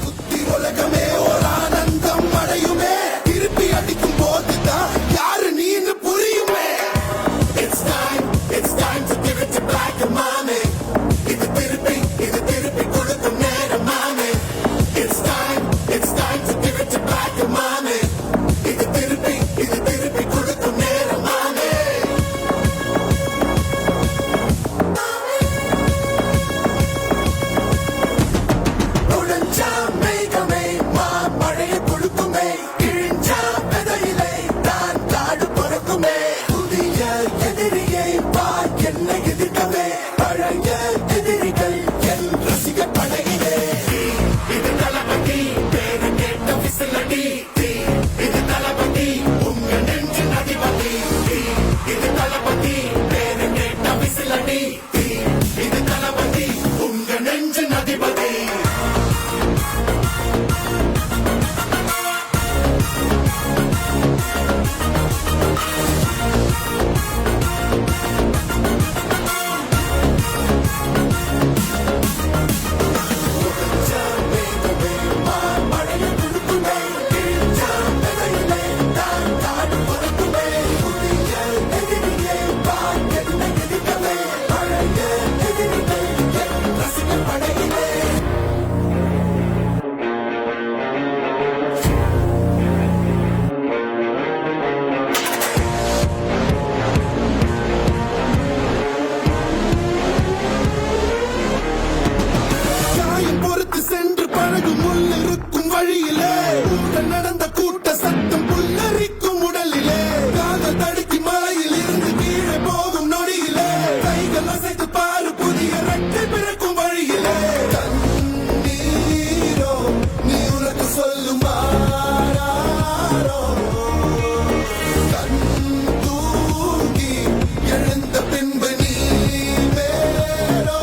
குத்தி உலகமே ஒரு ஆனந்தம் அடையுமே திருப்பி அடிக்கும் போதுதான் யாரு நீன்னு புரியுமே. It's time to give it to black and mommy. இது திருப்பி கொடுக்கும் நேரம் மாமே. It's time to give it to black and mommy. இது திருப்பி கொடுக்கும் நேரம் மாமே. உடஞ்சா மேகமே மழையை கொடுக்குமே கிழிஞ்சா விதையிலே தான் காடு பொறுக்குமே. புதிய எதிரியை வா என்னை எதிர்க்கவே பழைய எதிரிகள் என் ரசிக படையிலே. இது தளபதி பேரு கேட்ட விசிலடி. இது தளபதி உங்க நெஞ்சின் அதிபதி. இது தளபதி பேரு கேட்ட விசிலடி. இது தளபதி உங்க நெஞ்சின் அதிபதி. பொறுத்து சென்று பழகும் முள்ளிருக்கும் வழியிலே உடன் நடந்த கூட்ட சத்தம் புல்லரிக்கும் உடலிலே காதல் தடுக்கி மலையில் இருந்து கீழே போகும் நொடியிலே கைகள் அசைத்து பாரு புதிய ரெட்டை பிறக்கும் வழியிலே. கண்ணீரோ நீ உனக்கு சொல்லுமாறோ கண் தூங்கி எழுந்த பின்பு நீ மேலோ